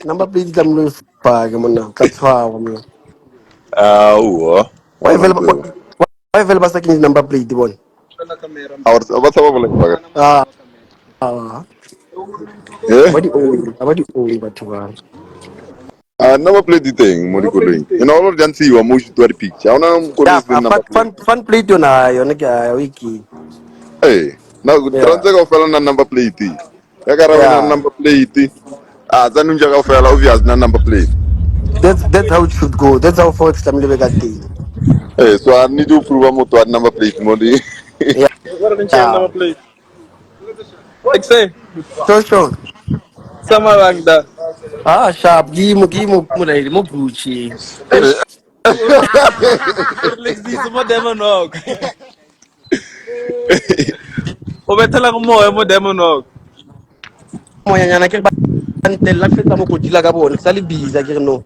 Number plate tla mo faka mona. Tla tshwarwa mona. Aowa. Why vele ba sa kenye number plate bona? Ba sa ba bola ke baka. Ah, ah. Eh? Aba di own batho ba. Number plate di teng mo dikoloing. Ena o lo di ntshiwa mo shoot wa di-picture. Ha ona koloi Ya, e senang number plate. fun plate yona ke a wiki. Na Yeah. transe kaofela na number plate. Ya karabo na Yeah. number plate. Tsa nunja kaofela obvious na number plate. That's how it should go. That's how Forex tlamehile be ka teng. So I need to prove mo to number plate mo di. Yeah. Agora não tinha Yeah. number plate. Tem que ser. Sure. Sama lang da. Ah, sharp. Mo dai mo Gucci. Lex dito mo demo nog. O betela ko mo mo demo nog. Mo nyana ke ba ntella fetsa mo kodila ka bona. Sa le biza ke re no.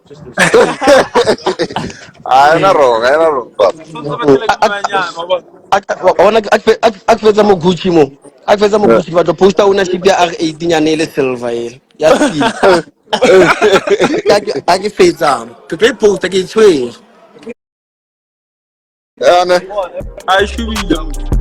Ena wrong. So betela ko mo nya mo ba. Ona a fetsa mo Gucci mo. A fetsa mo Gucci ba tlo poster ownership ya R18 nyane le silver e. Ya speed. A ke fetsa. Ke tlo poster ke tshwere. Ene. Ai shubile mo.